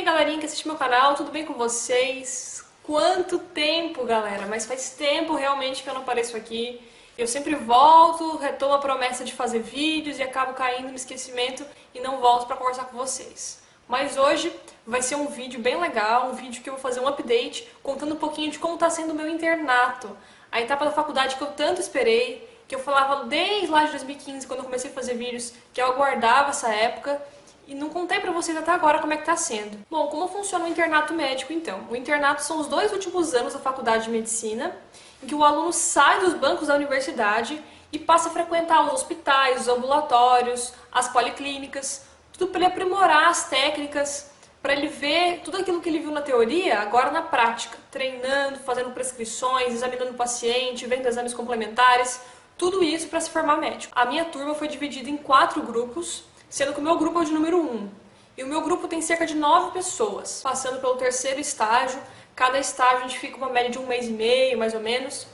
galerinha que assiste meu canal, tudo bem com vocês? Quanto tempo, galera, mas faz tempo realmente que eu não apareço aqui. Eu sempre volto, retomo a promessa de fazer vídeos e acabo caindo no esquecimento e não volto para conversar com vocês. Mas hoje vai ser um vídeo bem legal, um vídeo que eu vou fazer um update contando um pouquinho de como está sendo o meu internato. A etapa da faculdade que eu tanto esperei, que eu falava desde lá de 2015, quando eu comecei a fazer vídeos, que eu aguardava essa época. E não contei pra vocês até agora como é que tá sendo. Bom, como funciona o internato médico então? O internato são os 2 últimos anos da faculdade de medicina, em que o aluno sai dos bancos da universidade e passa a frequentar os hospitais, os ambulatórios, as policlínicas, tudo para ele aprimorar as técnicas, para ele ver tudo aquilo que ele viu na teoria, agora na prática, treinando, fazendo prescrições, examinando o paciente, vendo exames complementares, tudo isso para se formar médico. A minha turma foi dividida em 4 grupos, sendo que o meu grupo é o de número 1. E o meu grupo tem cerca de 9 pessoas, passando pelo 3º estágio. Cada estágio a gente fica uma média de 1 mês e meio, mais ou menos.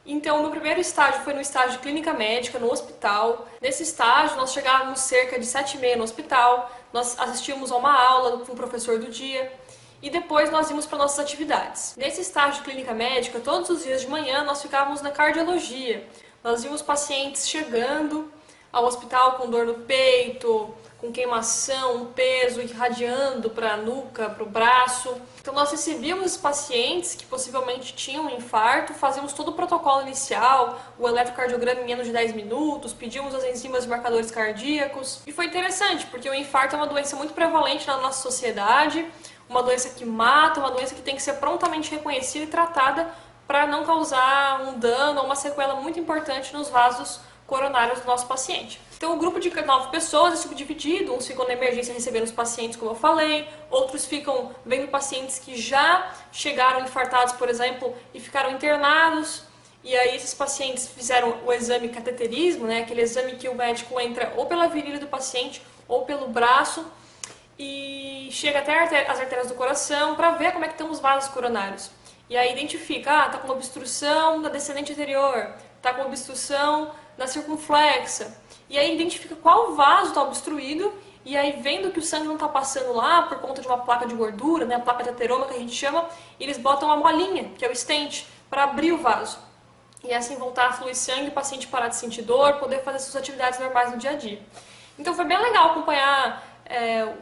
Então, o meu primeiro estágio foi no estágio de clínica médica, no hospital. Nesse estágio, nós chegávamos cerca de 7h30 no hospital, nós assistíamos a uma aula com o professor do dia, e depois nós íamos para nossas atividades. Nesse estágio de clínica médica, todos os dias de manhã, nós ficávamos na cardiologia. Nós víamos pacientes chegando ao hospital com dor no peito, com queimação, um peso irradiando para a nuca, para o braço. Então nós recebíamos os pacientes que possivelmente tinham um infarto, fazíamos todo o protocolo inicial, o eletrocardiograma em menos de 10 minutos, pedíamos as enzimas e marcadores cardíacos. E foi interessante, porque o infarto é uma doença muito prevalente na nossa sociedade, uma doença que mata, uma doença que tem que ser prontamente reconhecida e tratada para não causar um dano ou uma sequela muito importante nos vasos coronários do nosso paciente. Então o grupo de 9 pessoas é subdividido, uns ficam na emergência recebendo os pacientes, como eu falei, outros ficam vendo pacientes que já chegaram infartados, por exemplo, e ficaram internados, e aí esses pacientes fizeram o exame cateterismo, né, aquele exame que o médico entra ou pela virilha do paciente ou pelo braço e chega até as artérias do coração para ver como é que estão os vasos coronários. E aí identifica, tá com obstrução na descendente anterior, tá com obstrução na circunflexa. E aí identifica qual vaso está obstruído, e aí vendo que o sangue não está passando lá por conta de uma placa de gordura, né, a placa de ateroma que a gente chama, eles botam uma molinha, que é o stent, para abrir o vaso. E assim voltar a fluir sangue, o paciente parar de sentir dor, poder fazer suas atividades normais no dia a dia. Então foi bem legal acompanhar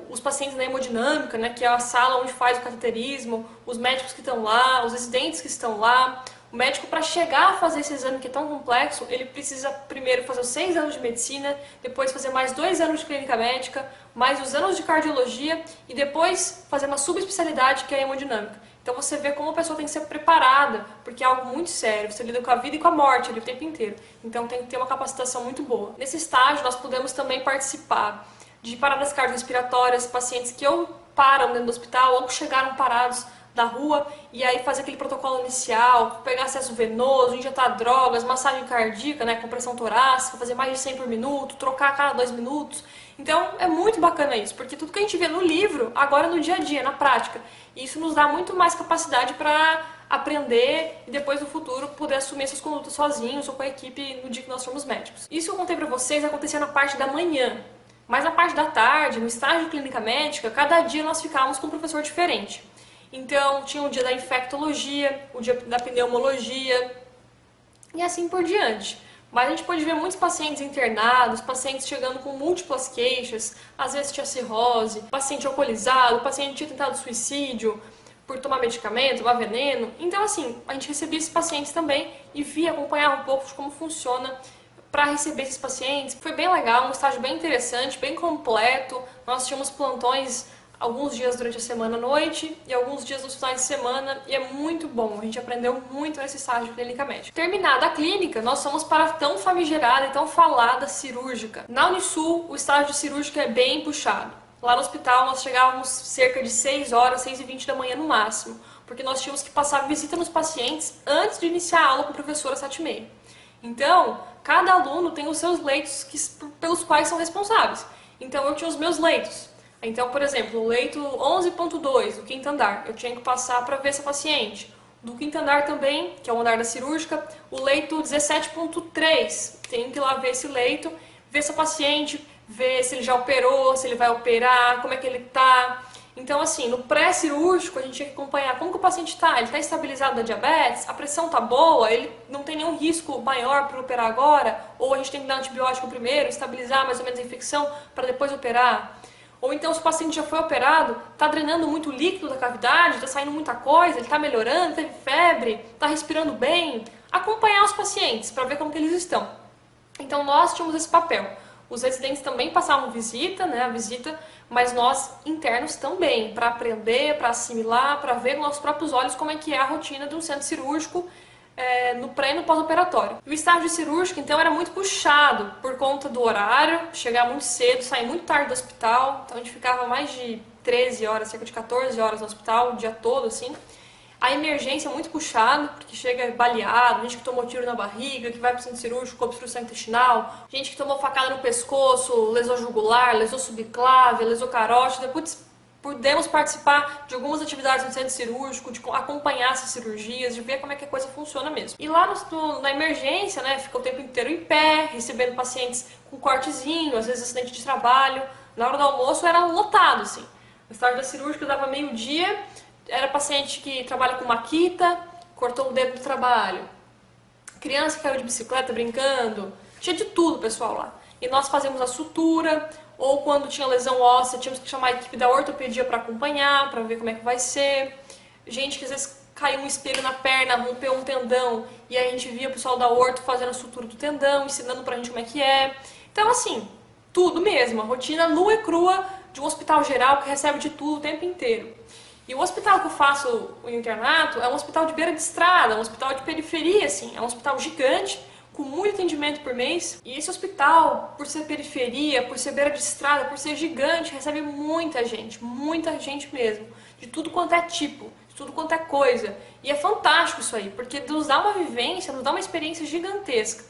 os pacientes na hemodinâmica, né, que é a sala onde faz o cateterismo, os médicos que estão lá, os residentes que estão lá. O médico, para chegar a fazer esse exame que é tão complexo, ele precisa primeiro fazer os 6 anos de medicina, depois fazer mais 2 anos de clínica médica, mais os anos de cardiologia e depois fazer uma subespecialidade que é a hemodinâmica. Então você vê como a pessoa tem que ser preparada, porque é algo muito sério, você lida com a vida e com a morte ali o tempo inteiro. Então tem que ter uma capacitação muito boa. Nesse estágio nós pudemos também participar de paradas cardiorrespiratórias, pacientes que ou param dentro do hospital ou que chegaram parados da rua, e aí fazer aquele protocolo inicial, pegar acesso venoso, injetar drogas, massagem cardíaca, né, compressão torácica, fazer mais de 100 por minuto, trocar a cada 2 minutos. Então é muito bacana isso, porque tudo que a gente vê no livro, agora no dia a dia, na prática. E isso nos dá muito mais capacidade para aprender e depois no futuro poder assumir essas condutas sozinhos ou com a equipe no dia que nós formos médicos. Isso que eu contei pra vocês acontecia na parte da manhã, mas na parte da tarde, no estágio de clínica médica, cada dia nós ficávamos com um professor diferente. Então, tinha o dia da infectologia, o dia da pneumologia e assim por diante. Mas a gente pode ver muitos pacientes internados, pacientes chegando com múltiplas queixas, às vezes tinha cirrose, paciente alcoolizado, paciente tinha tentado suicídio por tomar medicamento, tomar veneno. Então, assim, a gente recebia esses pacientes também e via acompanhar um pouco de como funciona para receber esses pacientes. Foi bem legal, um estágio bem interessante, bem completo. Nós tínhamos plantões alguns dias durante a semana à noite e alguns dias nos finais de semana, e é muito bom, a gente aprendeu muito nesse estágio de clínica médica. Terminada a clínica, nós fomos para a tão famigerada e tão falada cirúrgica. Na Unisul, o estágio de cirúrgica é bem puxado. Lá no hospital nós chegávamos cerca de 6 horas, 6h20 da manhã no máximo, porque nós tínhamos que passar visita nos pacientes antes de iniciar a aula com a professora às 7h30. Então, cada aluno tem os seus leitos pelos quais são responsáveis. Então eu tinha os meus leitos. Então, por exemplo, o leito 11.2, do 5º andar, eu tinha que passar para ver essa paciente. Do 5º andar também, que é o andar da cirúrgica, o leito 17.3, tenho que ir lá ver esse leito, ver essa paciente, ver se ele já operou, se ele vai operar, como é que ele está. Então, assim, no pré-cirúrgico, a gente tinha que acompanhar como que o paciente está. Ele está estabilizado da diabetes? A pressão está boa? Ele não tem nenhum risco maior para operar agora? Ou a gente tem que dar antibiótico primeiro, estabilizar mais ou menos a infecção para depois operar? Ou então, se o paciente já foi operado, está drenando muito líquido da cavidade, está saindo muita coisa, ele está melhorando, teve febre, está respirando bem? Acompanhar os pacientes para ver como que eles estão. Então, nós tínhamos esse papel. Os residentes também passavam visita, né, a visita, mas nós internos também, para aprender, para assimilar, para ver com nossos próprios olhos como é que é a rotina de um centro cirúrgico no pré e no pós-operatório. O estágio cirúrgico, então, era muito puxado por conta do horário, chegar muito cedo, sair muito tarde do hospital, então a gente ficava mais de 13 horas, cerca de 14 horas no hospital, o dia todo, assim. A emergência é muito puxada, porque chega baleado, gente que tomou tiro na barriga, que vai para o centro cirúrgico com obstrução intestinal, gente que tomou facada no pescoço, lesou jugular, lesou subclávia, lesou carótida. Putz, pudemos participar de algumas atividades no centro cirúrgico, de acompanhar essas cirurgias, de ver como é que a coisa funciona mesmo. E lá na emergência, né, fica o tempo inteiro em pé, recebendo pacientes com cortezinho, às vezes acidente de trabalho. Na hora do almoço era lotado, assim. No estágio da cirúrgica dava meio-dia, era paciente que trabalha com maquita, cortou o dedo do trabalho. Criança que caiu de bicicleta brincando. Tinha de tudo, pessoal, lá. E nós fazemos a sutura, ou quando tinha lesão óssea, tínhamos que chamar a equipe da ortopedia para acompanhar, para ver como é que vai ser. Gente que às vezes caiu um espelho na perna, rompeu um tendão, e aí a gente via o pessoal da orto fazendo a sutura do tendão, ensinando pra gente como é que é. Então, assim, tudo mesmo. A rotina nua e crua de um hospital geral que recebe de tudo o tempo inteiro. E o hospital que eu faço o internato é um hospital de beira de estrada, um hospital de periferia, assim. É um hospital gigante, com muito atendimento por mês. E esse hospital, por ser periferia, por ser beira de estrada, por ser gigante, recebe muita gente mesmo. De tudo quanto é tipo, de tudo quanto é coisa. E é fantástico isso aí, porque nos dá uma vivência, nos dá uma experiência gigantesca.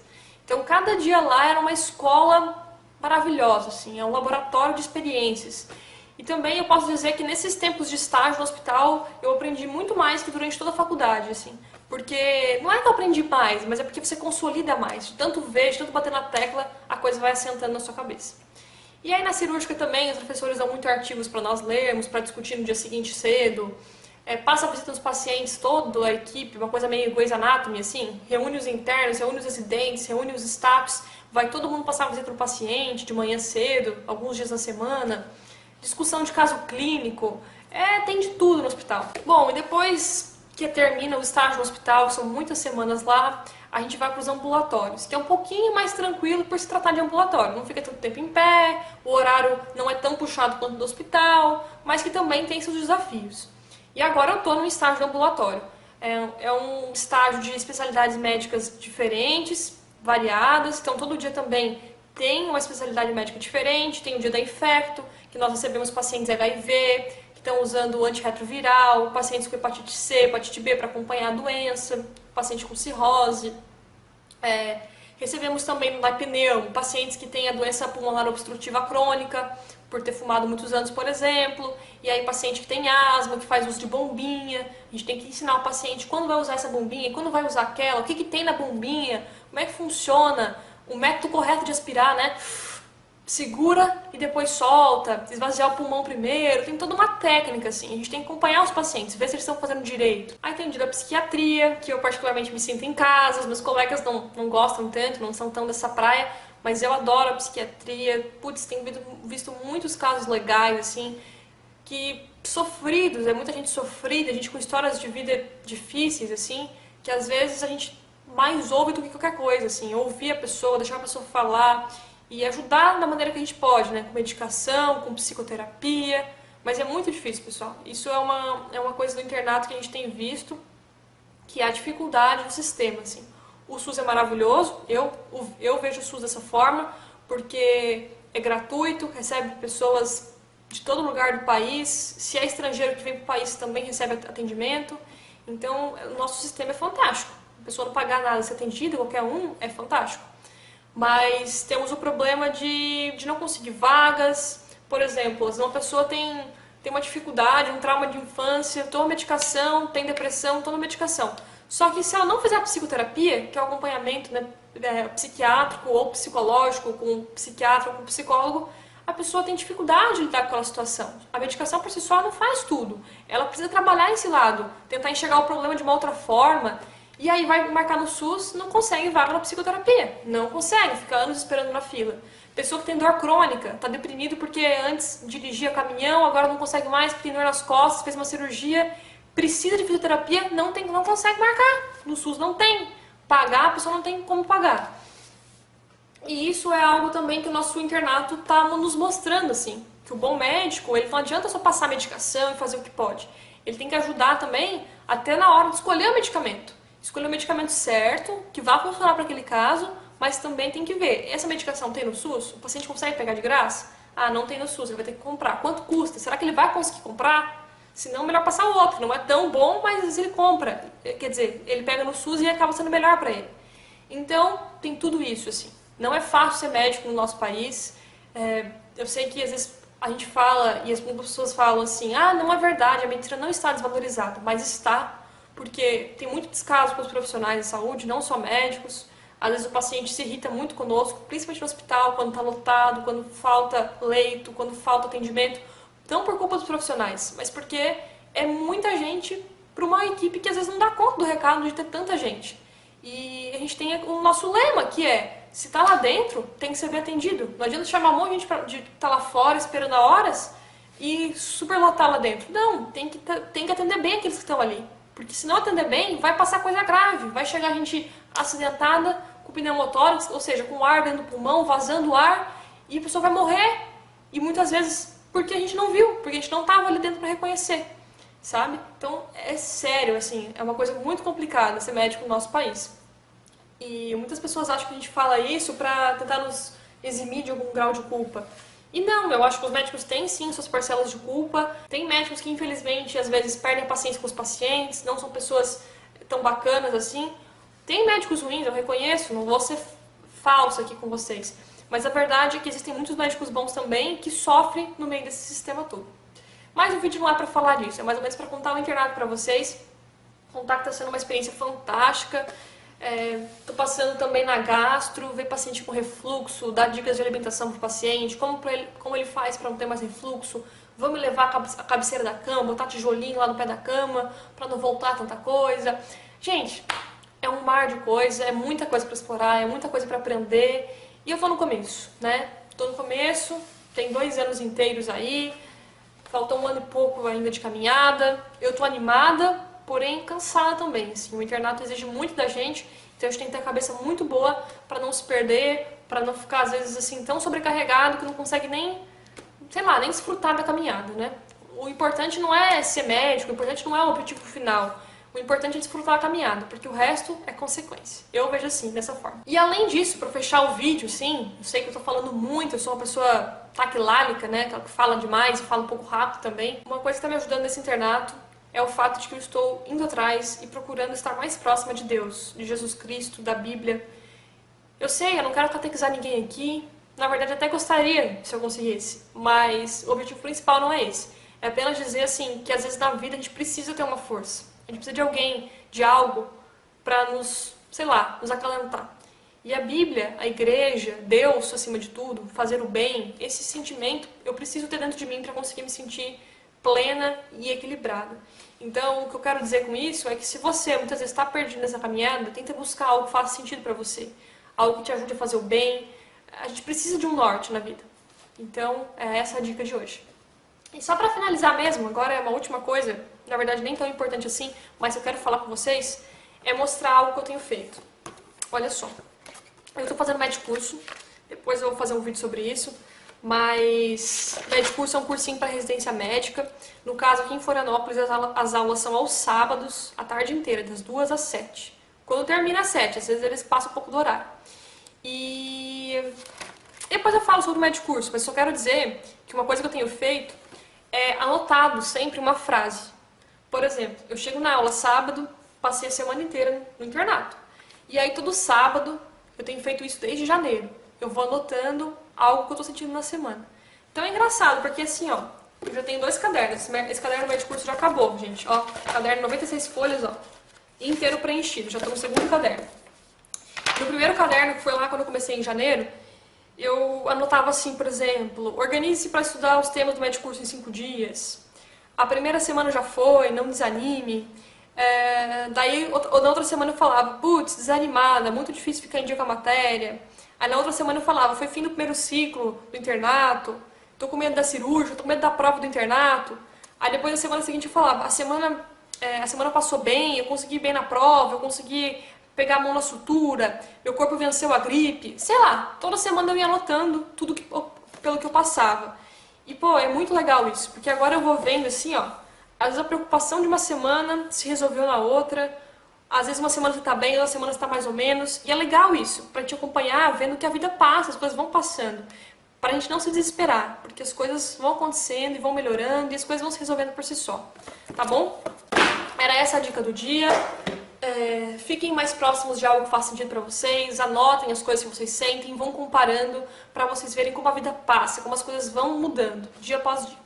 Então cada dia lá era uma escola maravilhosa, assim. É um laboratório de experiências. E também eu posso dizer que nesses tempos de estágio no hospital eu aprendi muito mais que durante toda a faculdade, assim. Porque não é que eu aprendi mais, mas é porque você consolida mais. De tanto ver, de tanto bater na tecla, a coisa vai assentando na sua cabeça. E aí na cirúrgica também os professores dão muito artigos para nós lermos, para discutir no dia seguinte cedo. Passa a visita dos pacientes, toda a equipe, uma coisa meio Grey's Anatomy, assim. Reúne os internos, reúne os residentes, reúne os staffs. Vai todo mundo passar a visita para o paciente de manhã cedo, alguns dias na semana. Discussão de caso clínico, tem de tudo no hospital. Bom, e depois que termina o estágio no hospital, são muitas semanas lá, a gente vai para os ambulatórios, que é um pouquinho mais tranquilo por se tratar de ambulatório. Não fica tanto tempo em pé, o horário não é tão puxado quanto do hospital, mas que também tem seus desafios. E agora eu estou num estágio ambulatório. É um estágio de especialidades médicas diferentes, variadas, então todo dia também tem uma especialidade médica diferente, tem o dia da infecto, que nós recebemos pacientes HIV, que estão usando antirretroviral, pacientes com hepatite C, hepatite B para acompanhar a doença, paciente com cirrose. Recebemos também no pneu pacientes que têm a doença pulmonar obstrutiva crônica, por ter fumado muitos anos, por exemplo, e aí paciente que tem asma, que faz uso de bombinha, a gente tem que ensinar o paciente quando vai usar essa bombinha, quando vai usar aquela, o que tem na bombinha, como é que funciona, o método correto de aspirar, né? Segura e depois solta, esvaziar o pulmão primeiro, tem toda uma técnica, assim, a gente tem que acompanhar os pacientes, ver se eles estão fazendo direito. Aí tem o dia da psiquiatria, que eu particularmente me sinto em casa, os meus colegas não gostam tanto, não são tão dessa praia, mas eu adoro a psiquiatria, putz, tenho visto muitos casos legais, assim, que sofridos, muita gente sofrida, gente com histórias de vida difíceis, assim, que às vezes a gente mais ouve do que qualquer coisa, assim, ouvir a pessoa, deixar a pessoa falar e ajudar da maneira que a gente pode, né, com medicação, com psicoterapia, mas é muito difícil, pessoal. Isso é uma coisa do internato que a gente tem visto, que é a dificuldade do sistema, assim. O SUS é maravilhoso, eu vejo o SUS dessa forma, porque é gratuito, recebe pessoas de todo lugar do país, se é estrangeiro que vem para o país também recebe atendimento, então o nosso sistema é fantástico. A pessoa não pagar nada, ser atendida, qualquer um, é fantástico. Mas temos o problema de não conseguir vagas, por exemplo, se uma pessoa tem uma dificuldade, um trauma de infância, toma medicação, tem depressão, toma medicação. Só que se ela não fizer a psicoterapia, que é o acompanhamento, né, psiquiátrico ou psicológico, com psiquiatra ou com psicólogo, a pessoa tem dificuldade de lidar com aquela situação. A medicação por si só não faz tudo. Ela precisa trabalhar esse lado, tentar enxergar o problema de uma outra forma, e aí vai marcar no SUS, não consegue vaga na psicoterapia. Não consegue, fica anos esperando na fila. Pessoa que tem dor crônica, está deprimido porque antes dirigia caminhão, agora não consegue mais porque tem dor nas costas, fez uma cirurgia, precisa de fisioterapia, não consegue marcar. No SUS não tem. Pagar, a pessoa não tem como pagar. E isso é algo também que o nosso internato está nos mostrando, assim. Que o bom médico, ele não adianta só passar a medicação e fazer o que pode. Ele tem que ajudar também até na hora de escolher o medicamento. Escolher o medicamento certo, que vá funcionar para aquele caso, mas também tem que ver, essa medicação tem no SUS? O paciente consegue pegar de graça? Ah, não tem no SUS, ele vai ter que comprar. Quanto custa? Será que ele vai conseguir comprar? Se não, melhor passar o outro. Não é tão bom, mas às vezes ele compra. Quer dizer, ele pega no SUS e acaba sendo melhor para ele. Então, tem tudo isso, assim. Não é fácil ser médico no nosso país. Eu sei que às vezes a gente fala e as pessoas falam assim, ah, não é verdade, a medicina não está desvalorizada, mas está, porque tem muito descaso para os profissionais de saúde, não só médicos. Às vezes o paciente se irrita muito conosco, principalmente no hospital, quando está lotado, quando falta leito, quando falta atendimento. Não por culpa dos profissionais, mas porque é muita gente para uma equipe que às vezes não dá conta do recado de ter tanta gente. E a gente tem o nosso lema, que é, se está lá dentro, tem que ser bem atendido. Não adianta chamar um monte de gente de estar lá fora esperando horas e superlotar lá dentro. Não, tem que atender bem aqueles que estão ali. Porque se não atender bem, vai passar coisa grave. Vai chegar a gente acidentada, com pneumotórax, ou seja, com ar dentro do pulmão, vazando ar, e a pessoa vai morrer. E muitas vezes porque a gente não viu, porque a gente não estava ali dentro para reconhecer, sabe? Então é sério, assim, é uma coisa muito complicada ser médico no nosso país. E muitas pessoas acham que a gente fala isso para tentar nos eximir de algum grau de culpa. E não, eu acho que os médicos têm sim suas parcelas de culpa. Tem médicos que infelizmente às vezes perdem a paciência com os pacientes, não são pessoas tão bacanas assim. Tem médicos ruins, eu reconheço, não vou ser falsa aqui com vocês. Mas a verdade é que existem muitos médicos bons também que sofrem no meio desse sistema todo. Mas o vídeo não é para falar disso, é mais ou menos para contar o internato para vocês. Contar que está sendo uma experiência fantástica. Estou passando também na gastro, ver paciente com refluxo, dar dicas de alimentação para o paciente, como ele faz para não ter mais refluxo. Vamos levar a cabeceira da cama, botar tijolinho lá no pé da cama para não voltar tanta coisa. Gente, é um mar de coisa, é muita coisa para explorar, é muita coisa para aprender. E eu tô no começo, né? Tô no começo, tem 2 anos inteiros aí, falta 1 ano e pouco ainda de caminhada. Eu tô animada, porém cansada também, assim. O internato exige muito da gente, então a gente tem que ter a cabeça muito boa para não se perder, para não ficar às vezes assim tão sobrecarregado que não consegue nem, sei lá, nem desfrutar da caminhada, né? O importante não é ser médico, o importante não é o objetivo final. O importante é desfrutar a caminhada, porque o resto é consequência. Eu vejo assim, dessa forma. E além disso, para fechar o vídeo, sim, eu sei que eu tô falando muito, eu sou uma pessoa taquilálica, né, que fala demais, fala um pouco rápido também. Uma coisa que está me ajudando nesse internato é o fato de que eu estou indo atrás e procurando estar mais próxima de Deus, de Jesus Cristo, da Bíblia. Eu sei, eu não quero catequizar ninguém aqui, na verdade até gostaria se eu conseguisse, mas o objetivo principal não é esse. É apenas dizer assim, que às vezes na vida a gente precisa ter uma força. A gente precisa de alguém, de algo, para nos, sei lá, nos acalentar. E a Bíblia, a igreja, Deus, acima de tudo, fazer o bem, esse sentimento eu preciso ter dentro de mim para conseguir me sentir plena e equilibrada. Então, o que eu quero dizer com isso é que se você muitas vezes está perdido nessa caminhada, tenta buscar algo que faça sentido para você. Algo que te ajude a fazer o bem. A gente precisa de um norte na vida. Então, é essa a dica de hoje. E só para finalizar mesmo, agora é uma última coisa, na verdade nem tão importante assim, mas eu quero falar com vocês, é mostrar algo que eu tenho feito. Olha só, eu estou fazendo Medcurso, depois eu vou fazer um vídeo sobre isso, mas Medcurso é um cursinho para residência médica. No caso, aqui em Florianópolis, as aulas são aos sábados, a tarde inteira, das 2 às 7. Quando termina às 7, às vezes eles passam um pouco do horário. E depois eu falo sobre o Medcurso, mas só quero dizer que uma coisa que eu tenho feito é anotado sempre uma frase. Por exemplo, eu chego na aula sábado, passei a semana inteira no internato. E aí todo sábado, eu tenho feito isso desde janeiro. Eu vou anotando algo que eu tô sentindo na semana. Então é engraçado, porque assim, ó, eu já tenho 2 cadernos. Esse caderno do Medcurso já acabou, gente. Ó, caderno 96 folhas, ó, inteiro preenchido. Já tô no segundo caderno. No primeiro caderno, que foi lá quando eu comecei em janeiro, eu anotava assim, por exemplo, organize-se para estudar os temas do médio curso em 5 dias. A primeira semana já foi, não desanime. Daí, na outra semana eu falava, putz, desanimada, muito difícil ficar em dia com a matéria. Aí na outra semana eu falava, foi fim do primeiro ciclo do internato, tô com medo da cirúrgica, tô com medo da prova do internato. Aí depois na semana seguinte eu falava, a semana passou bem, eu consegui ir bem na prova, eu consegui pegar a mão na sutura, meu corpo venceu a gripe. Sei lá, toda semana eu ia anotando tudo pelo que eu passava. E, pô, é muito legal isso, porque agora eu vou vendo assim, ó, às vezes a preocupação de uma semana se resolveu na outra, às vezes uma semana você tá bem, outra semana você tá mais ou menos, e é legal isso, pra te acompanhar, vendo que a vida passa, as coisas vão passando, pra gente não se desesperar, porque as coisas vão acontecendo e vão melhorando, e as coisas vão se resolvendo por si só, tá bom? Era essa a dica do dia. Fiquem mais próximos de algo que faz sentido pra vocês, anotem as coisas que vocês sentem, vão comparando pra vocês verem como a vida passa, como as coisas vão mudando, dia após dia.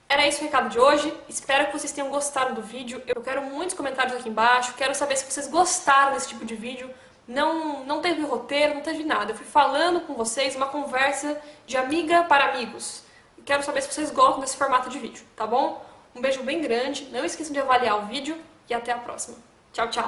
Era esse o recado de hoje, espero que vocês tenham gostado do vídeo, eu quero muitos comentários aqui embaixo, quero saber se vocês gostaram desse tipo de vídeo, não teve roteiro, não teve nada, eu fui falando com vocês, uma conversa de amiga para amigos. Quero saber se vocês gostam desse formato de vídeo, tá bom? Um beijo bem grande, não esqueçam de avaliar o vídeo e até a próxima. Tchau, tchau!